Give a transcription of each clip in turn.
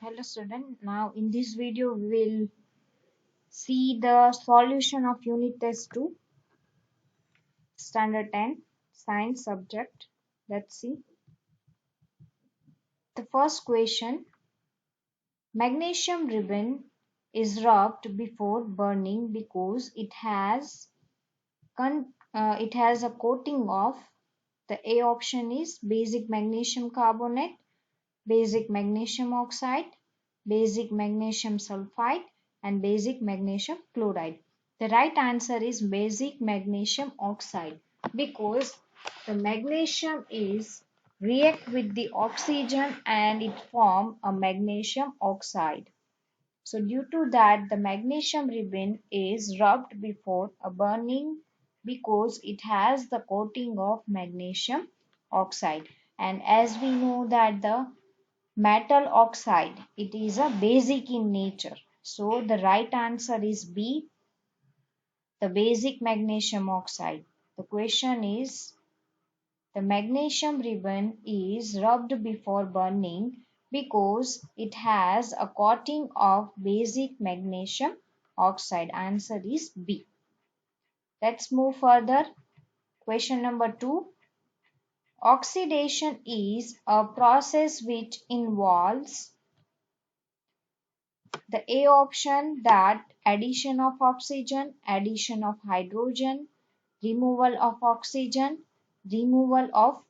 Hello student, now in this video we will see the solution of unit test 2 standard 10 science subject. Let's see. The first question, magnesium ribbon is rubbed before burning because it has a coating of, the A option is basic magnesium carbonate, basic magnesium oxide, basic magnesium sulfide, and basic magnesium chloride. The right answer is basic magnesium oxide because the magnesium is react with the oxygen and it form a magnesium oxide. So due to that, the magnesium ribbon is rubbed before a burning because it has the coating of magnesium oxide. And as we know that the metal oxide, it is a basic in nature. So the right answer is B, the basic magnesium oxide. The question is, the magnesium ribbon is rubbed before burning because it has a coating of basic magnesium oxide. Answer is B. Let's move further. Question number 2. Oxidation is a process which involves, the A option, that addition of oxygen, addition of hydrogen, removal of oxygen, removal of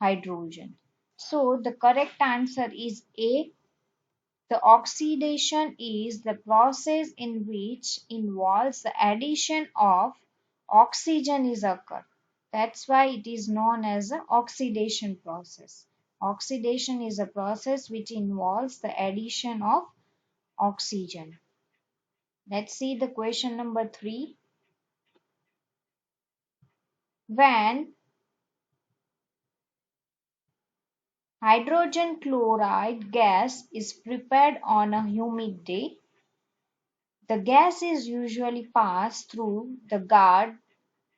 hydrogen. So the correct answer is A. The oxidation is the process in which involves the addition of oxygen is occur. That's why it is known as the oxidation process. Oxidation is a process which involves the addition of oxygen. Let's see the question number 3. When hydrogen chloride gas is prepared on a humid day, the gas is usually passed through the guard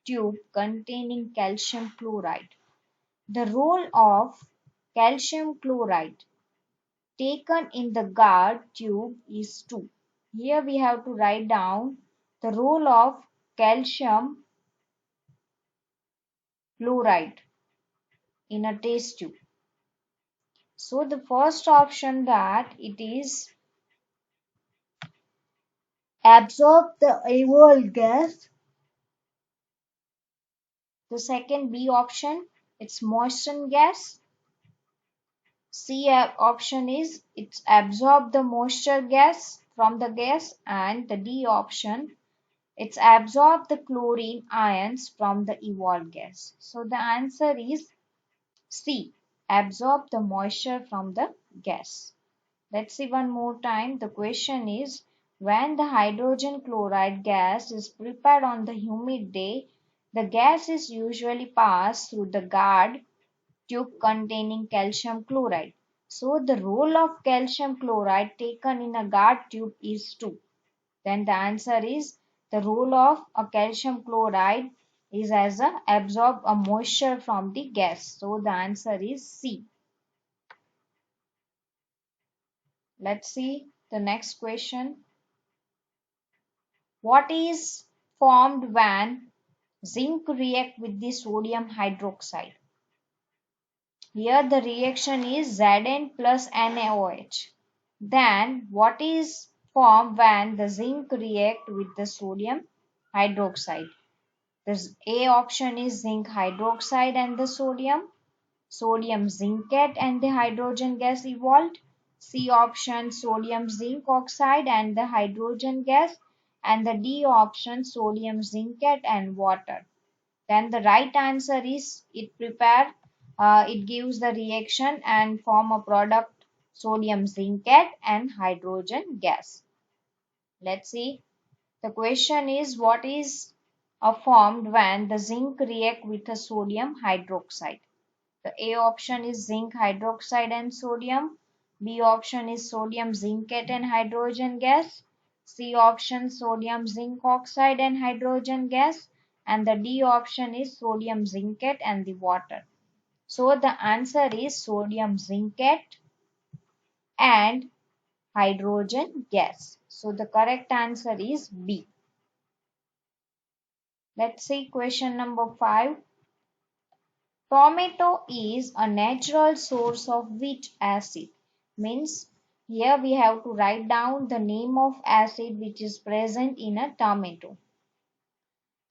tube containing calcium chloride. The role of calcium chloride taken in the guard tube is 2. Here we have to write down the role of calcium chloride in a test tube. So the first option, that it is absorb the aerosol gas. The second B option, it's moisten gas. C option is it's absorb the moisture gas from the gas, and the D option, it's absorb the chlorine ions from the evolved gas. So the answer is C, absorb the moisture from the gas. Let's see one more time. The question is, when the hydrogen chloride gas is prepared on the humid day, the gas is usually passed through the guard tube containing calcium chloride. So the role of calcium chloride taken in a guard tube is 2. Then the answer is, the role of a calcium chloride is as a absorb a moisture from the gas. So the answer is C. Let's see the next question. What is formed when zinc react with the sodium hydroxide? Here the reaction is Zn plus NaOH. Then what is formed when the zinc react with the sodium hydroxide? The A option is zinc hydroxide and the sodium zincate and the hydrogen gas evolved. C option, sodium zinc oxide and the hydrogen gas, and the D option, sodium zincate and water. Then the right answer is, it gives the reaction and form a product sodium zincate and hydrogen gas. Let's see. The question is, what is formed when the zinc react with a sodium hydroxide? The A option is zinc hydroxide and sodium. B option is sodium zincate and hydrogen gas. C option, sodium zinc oxide and hydrogen gas. And the D option is sodium zincate and the water. So the answer is sodium zincate and hydrogen gas. So the correct answer is B. Let's see question number 5. Tomato is a natural source of which acid? Means here we have to write down the name of acid which is present in a tomato.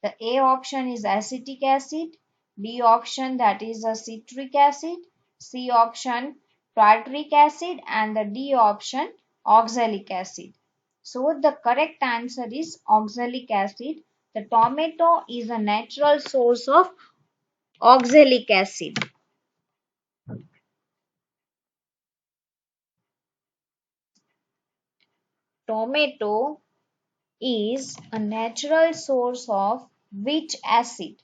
The A option is acetic acid, B option that is a citric acid, C option tartaric acid, and the D option oxalic acid. So the correct answer is oxalic acid. The tomato is a natural source of oxalic acid. Tomato is a natural source of which acid?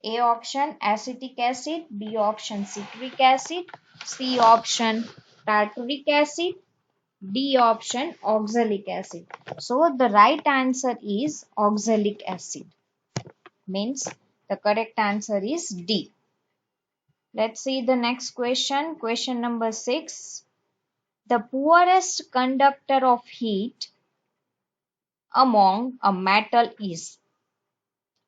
A option acetic acid, B option citric acid, C option tartaric acid, D option oxalic acid. So the right answer is oxalic acid. Means the correct answer is D. Let's see the next question. Question number 6. The poorest conductor of heat among a metal is?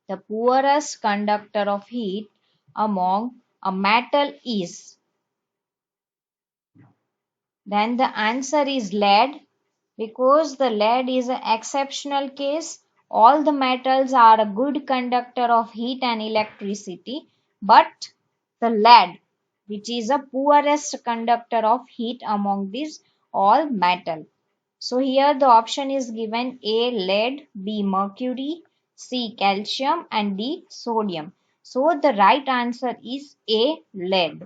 The poorest conductor of heat among a metal is? Then the answer is lead, because the lead is an exceptional case. All the metals are a good conductor of heat and electricity, but the lead, which is the poorest conductor of heat among these all metal. So here the option is given: A lead, B mercury, C calcium, and D sodium. So the right answer is A lead,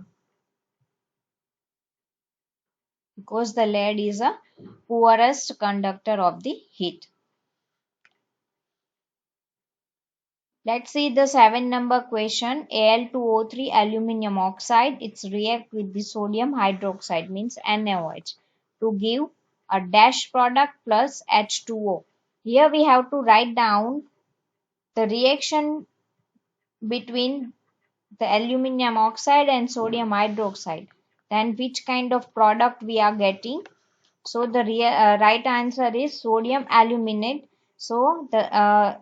because the lead is a poorest conductor of the heat. Let's see the 7 number question. Al2O3 aluminum oxide, it's react with the sodium hydroxide, means NaOH, to give a dash product plus H2O. Here we have to write down the reaction between the aluminum oxide and sodium hydroxide, then which kind of product we are getting. So the right answer is sodium aluminate. So the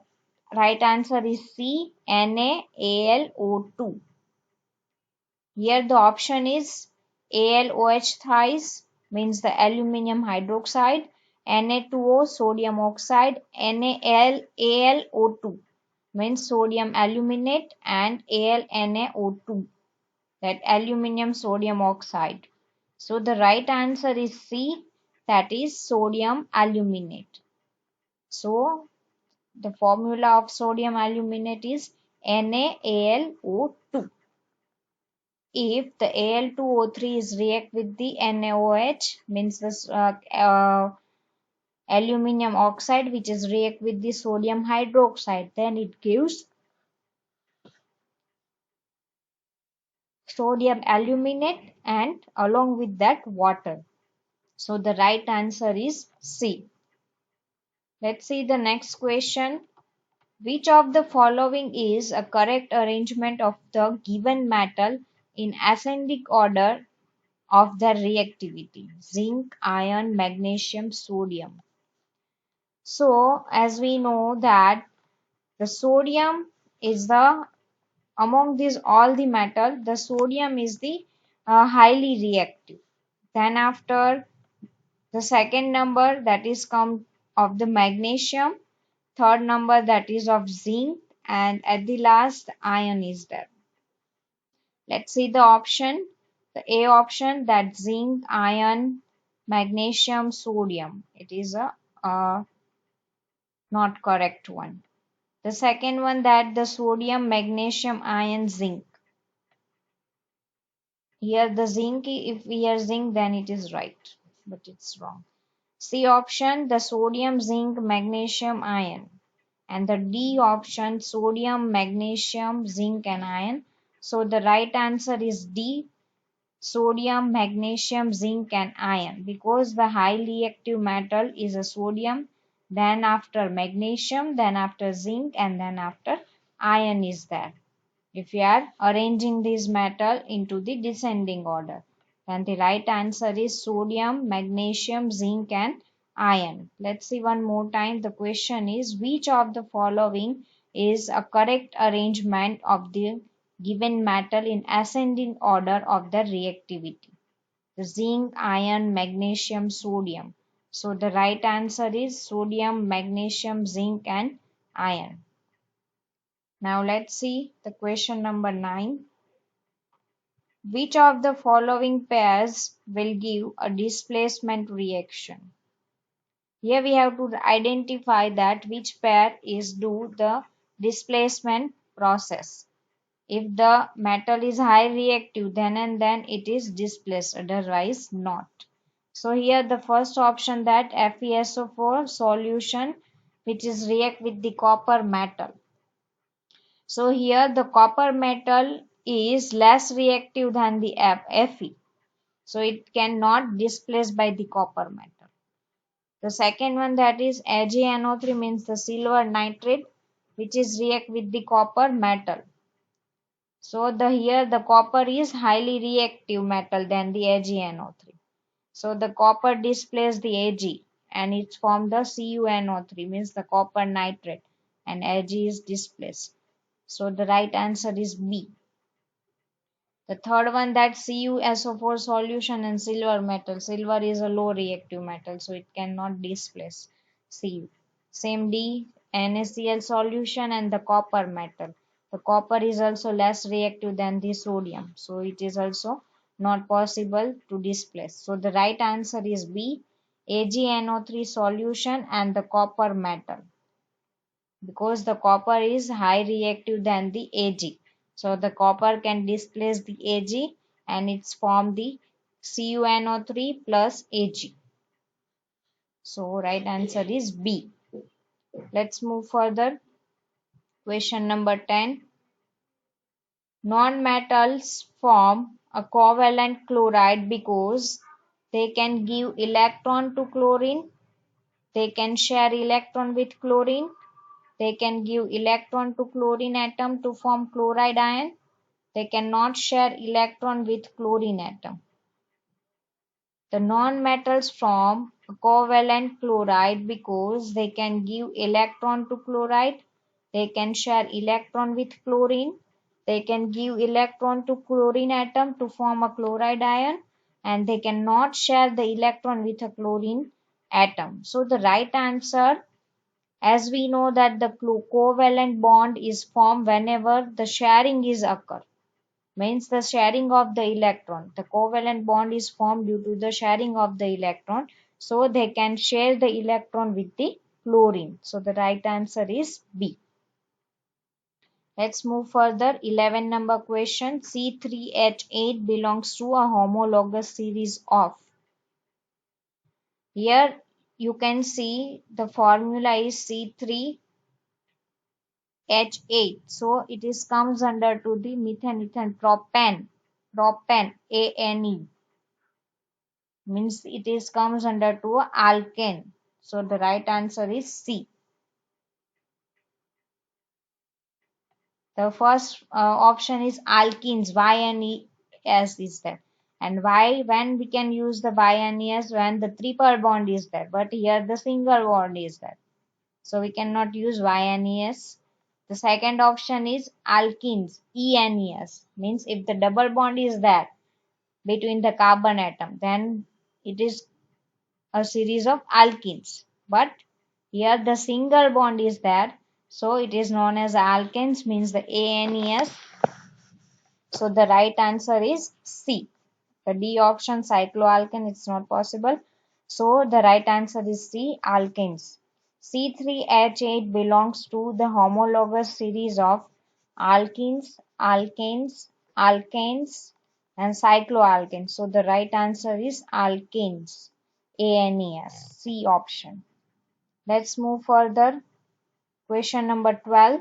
right answer is C, NaAlO2. Here the option is AlOH thrice, means the aluminum hydroxide, Na2O sodium oxide, NaAlO2 means sodium aluminate, and AlNaO2, that aluminum sodium oxide. So the right answer is C, that is sodium aluminate. So the formula of sodium aluminate is NaAlO2. If the Al2O3 is react with the NaOH, means this aluminum oxide which is react with the sodium hydroxide, then it gives sodium aluminate and along with that water. So the right answer is C. Let's see the next question. Which of the following is a correct arrangement of the given metal in ascending order of their reactivity? Zinc, iron, magnesium, sodium. So as we know that the sodium is the, among these all the metal, the sodium is the highly reactive. Then after the second number that is come of the magnesium, third number that is of zinc, and at the last iron is there. Let's see the option. The A option, that zinc, iron, magnesium, sodium. It is a not correct one. The second one, that the sodium, magnesium, iron, zinc. Here the zinc, if we are zinc then it is right, but it's wrong. C option, the sodium, zinc, magnesium, iron. And the D option, sodium, magnesium, zinc, and iron. So the right answer is D, sodium, magnesium, zinc, and iron, because the highly active metal is a sodium, then after magnesium, then after zinc, and then after iron is there, if we are arranging this metal into the descending order. And the right answer is sodium, magnesium, zinc, and iron. Let's see one more time. The question is which of the following is a correct arrangement of the given metal in ascending order of the reactivity? The zinc, iron, magnesium, sodium. So the right answer is sodium, magnesium, zinc, and iron. Now let's see the question number 9. Which of the following pairs will give a displacement reaction? Here we have to identify that which pair is do the displacement process. If the metal is high reactive, then and then it is displaced, otherwise not. So here the first option, that FeSO4 solution which is react with the copper metal. So here the copper metal is less reactive than the Fe. So it cannot displaced by the copper metal. The second one, that is AgNO3, means the silver nitrate which is react with the copper metal. So here the copper is highly reactive metal than the AgNO3. So the copper displaces the Ag and it's formed the CuNO3, means the copper nitrate, and Ag is displaced. So the right answer is B. The third one, that CuSO4 solution and silver metal. Silver is a low reactive metal, so it cannot displace Cu. Same D, NaCl solution and the copper metal. The copper is also less reactive than the sodium, so it is also not possible to displace. So the right answer is B, AgNO3 solution and the copper metal, because the copper is high reactive than the Ag. So the copper can displace the Ag and it's form the CuNO3 plus Ag. So right answer is B. Let's move further. Question number 10. Non-metals form a covalent chloride because they can give electron to chlorine, they can share electron with chlorine, they can give electron to chlorine atom to form chloride ion, they cannot share electron with chlorine atom. The non-metals form a covalent chloride because they can give electron to chloride, they can share electron with chlorine, they can give electron to chlorine atom to form a chloride ion, and they cannot share the electron with a chlorine atom. So the right answer, as we know that the covalent bond is formed whenever the sharing is occur, means the sharing of the electron. The covalent bond is formed due to the sharing of the electron. So they can share the electron with the chlorine. So the right answer is B. Let's move further. 11 number question. C3H8 belongs to a homologous series of. Here you can see the formula is C3H8. So it is comes under to the methane propane, ANE, means it is comes under to alkane. So the right answer is C. The first option is alkenes, YNES is there. And why? When we can use the YNES? When the triple bond is there. But here the single bond is there, so we cannot use YNES. The second option is alkenes, ENES, means if the double bond is there between the carbon atom, then it is a series of alkenes. But here the single bond is there, so it is known as alkanes, means the ANES. So the right answer is C. The D option, cycloalkane, it's not possible. So the right answer is C, alkanes. C3H8 belongs to the homologous series of alkenes, alkanes, alkanes, and cycloalkanes. So the right answer is alkanes, ANES, C option. Let's move further. Question number 12.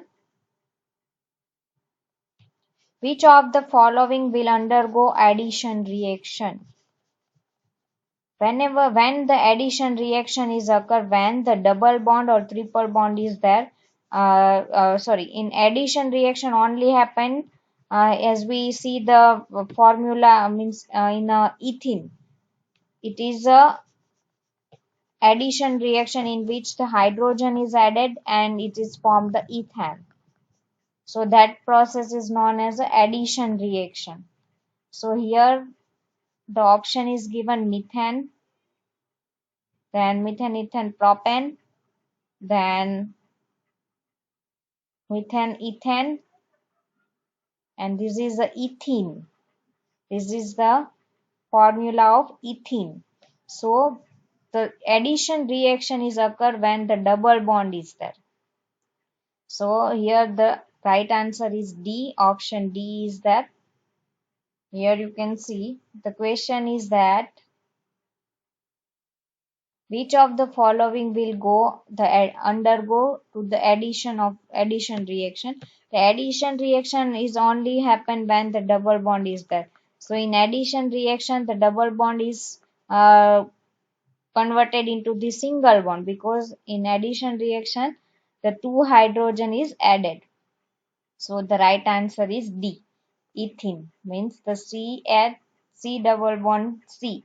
Which of the following will undergo addition reaction? When the addition reaction is occur, when the double bond or triple bond is there, in addition reaction only happen As we see the formula means in ethene, it is a addition reaction in which the hydrogen is added and it is formed the ethane. So that process is known as a addition reaction. So here the option is given methane, then methane, ethane, propane, then methane, ethane, and this is the ethene. This is the formula of ethene. So the addition reaction is occur when the double bond is there. So here the right answer is D. Option D is that. Here you can see the question is that which of the following will undergo to the addition reaction? The addition reaction is only happen when the double bond is there. So in addition reaction, the double bond is converted into the single bond because in addition reaction, the two hydrogen is added. So the right answer is D. Ethene means the C double bond C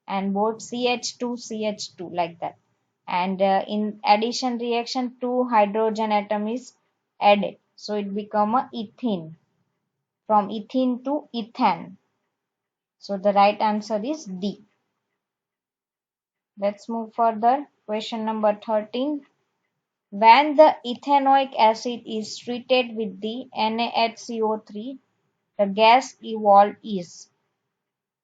and both CH2 CH2 like that, and in addition reaction two hydrogen atom is added, so it become a ethene, from ethene to ethane. So the right answer is D. Let's move further. Question number 13. When the ethanoic acid is treated with the NaHCO3, the gas evolved is.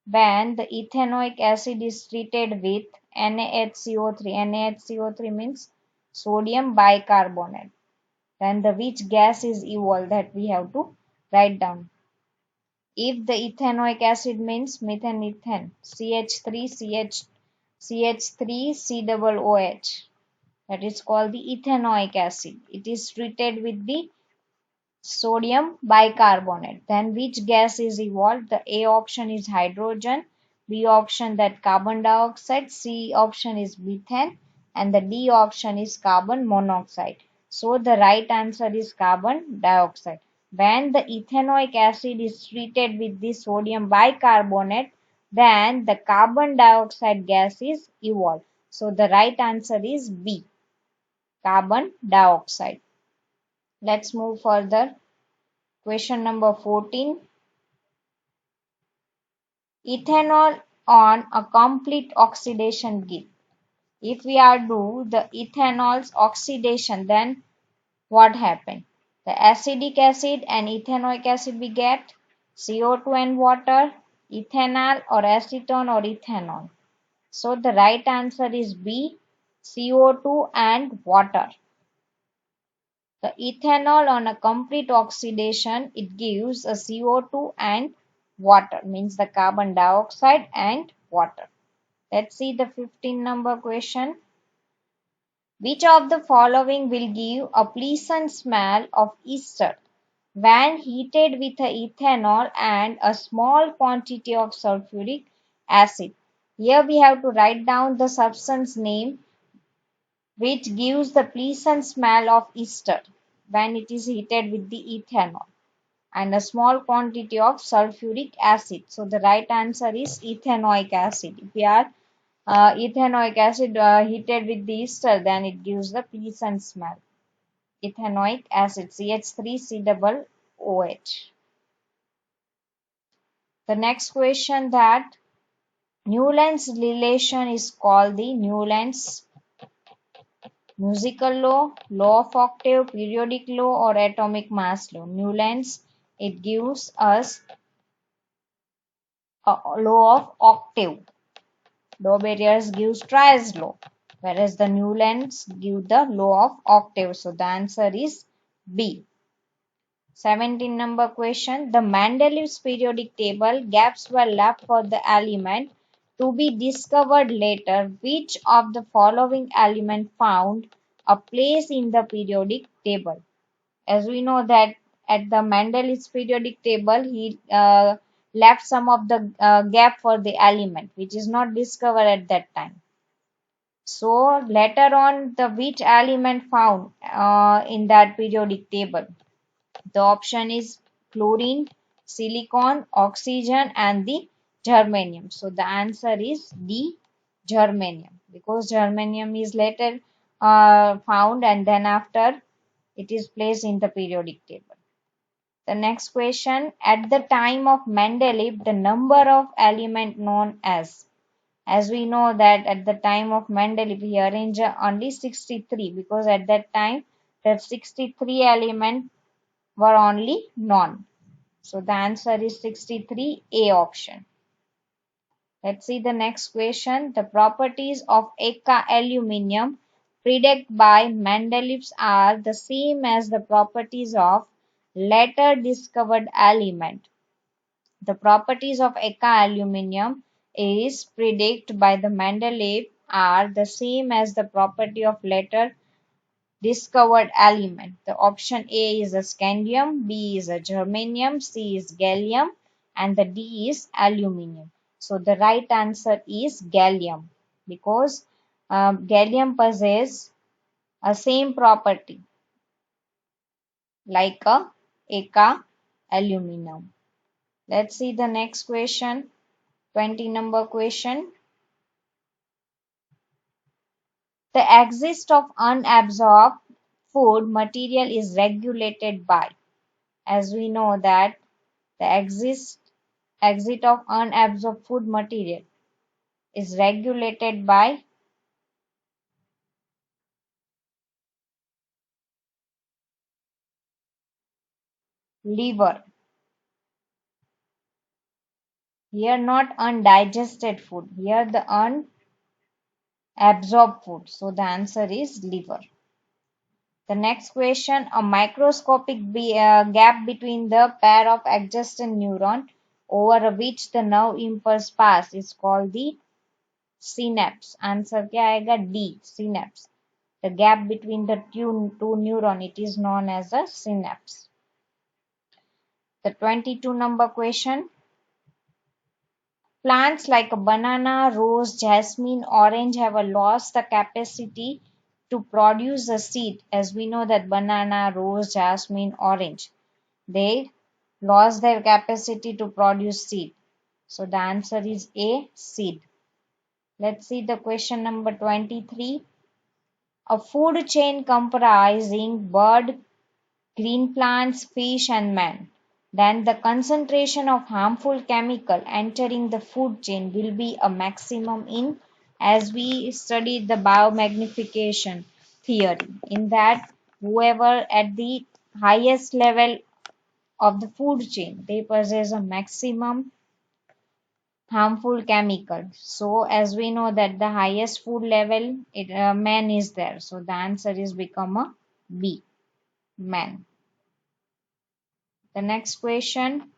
When the ethanoic acid is treated with NaHCO3, NaHCO3 means sodium bicarbonate, then the which gas is evolved, that we have to write down. If the ethanoic acid means methane, ethane, CH3, CH3, COOH, that is called the ethanoic acid. It is treated with the sodium bicarbonate. Then which gas is evolved? The A option is hydrogen, B option that carbon dioxide, C option is methane, and the D option is carbon monoxide. So the right answer is carbon dioxide. When the ethanoic acid is treated with the sodium bicarbonate, then the carbon dioxide gas is evolved. So the right answer is B, carbon dioxide. Let's move further. Question number 14. Ethanol on a complete oxidation git. If we are do the ethanol's oxidation, then what happened? The acetic acid and ethanoic acid we get CO2 and water, ethanol or acetone or ethanol. So the right answer is B, CO2 and water. The ethanol on a complete oxidation, it gives a CO2 and water, means the carbon dioxide and water. Let's see the 15 number question. Which of the following will give a pleasant smell of ester when heated with a ethanol and a small quantity of sulfuric acid? Here we have to write down the substance name which gives the pleasant smell of ester when it is heated with the ethanol and a small quantity of sulfuric acid. So the right answer is ethanoic acid. If we are ethanoic acid heated with the ester, then it gives the pleasant smell. Ethanoic acid CH3COOH. The next question, that Newland's relation is called the Newland's musical law, law of octave, periodic law, or atomic mass law. Newland's, it gives us a law of octave. Dauberier's gives Trias law, whereas the Newland's give the law of octave. So the answer is B. 17 number question. The Mendeleev's periodic table gaps were left for the element to be discovered later. Which of the following element found a place in the periodic table? As we know that at the Mendeleev's periodic table, he left some of the gap for the element which is not discovered at that time. So later on, the which element found in that periodic table? The option is chlorine, silicon, oxygen, and the germanium. So the answer is D, germanium, because germanium is later found and then after it is placed in the periodic table. The next question, at the time of Mendeleev, the number of element known as we know that at the time of Mendeleev, he arranged only 63 because at that time the 63 elements were only known. So the answer is 63, A option. Let's see the next question. The properties of Eka aluminium predicted by Mendeleev are the same as the properties of later discovered element. The properties of Eka aluminium is predicted by the Mendeleev are the same as the property of later discovered element. The option A is a scandium, B is a germanium, C is gallium, and the D is aluminium. So the right answer is gallium because gallium possesses a same property like a Eka aluminum. Let's see the next question. 20 number question. The exit of unabsorbed food material is regulated by. As we know that the exit of unabsorbed food material is regulated by liver. Here not undigested food. Here the unabsorbed food. So the answer is liver. The next question, a microscopic gap between the pair of adjacent neuron over which the nerve impulse pass is called the synapse. Answer क्या आएगा D, synapse. The gap between the two neuron, it is known as a synapse. The 22 number question. Plants like banana, rose, jasmine, orange have lost the capacity to produce a seed. As we know that banana, rose, jasmine, orange, they lost their capacity to produce seed. So the answer is A, seed. Let's see the question number 23. A food chain comprising bird, green plants, fish, and man. Then the concentration of harmful chemical entering the food chain will be a maximum in, as we studied the biomagnification theory. In that, whoever at the highest level of the food chain, they possess a maximum harmful chemical. So as we know that the highest food level, man is there. So the answer is become a B, man. The next question,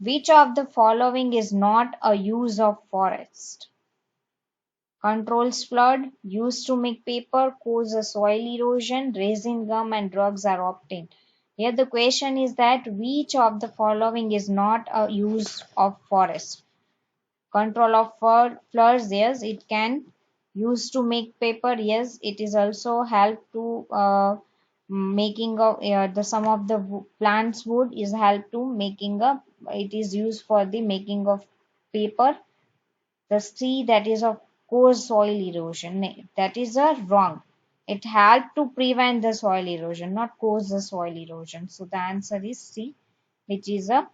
which of the following is not a use of forest? Controls flood, used to make paper, causes soil erosion, resin gum and drugs are obtained. Here the question is that which of the following is not a use of forest? Control of floods, yes, it can use to make paper, yes, it is also help to making of the some of the plants wood is help to making a, it is used for the making of paper. The C, that is of cause soil erosion, that is a wrong. It help to prevent the soil erosion, not cause the soil erosion. So the answer is C, which is a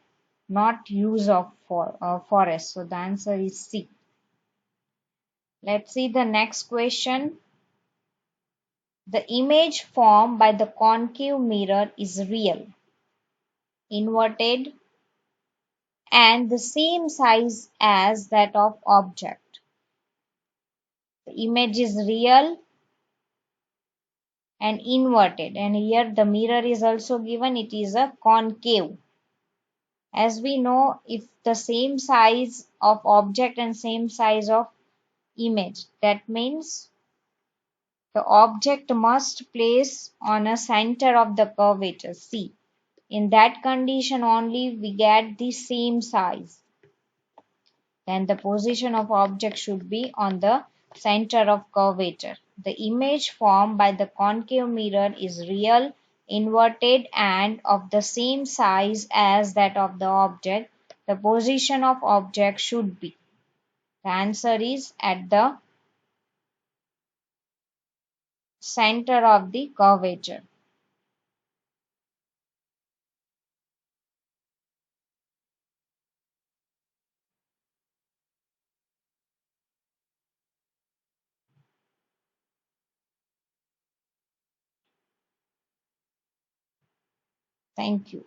not use of forest. So the answer is C. Let's see the next question. The image formed by the concave mirror is real, inverted, and the same size as that of object. The image is real and inverted, and here the mirror is also given, it is a concave. As we know, if the same size of object and same size of image, that means the object must place on a center of the curvature C. In that condition only we get the same size. Then the position of object should be on the center of curvature. The image formed by the concave mirror is real, inverted and of the same size as that of the object, the position of object should be. The answer is at the center of the curvature. Thank you.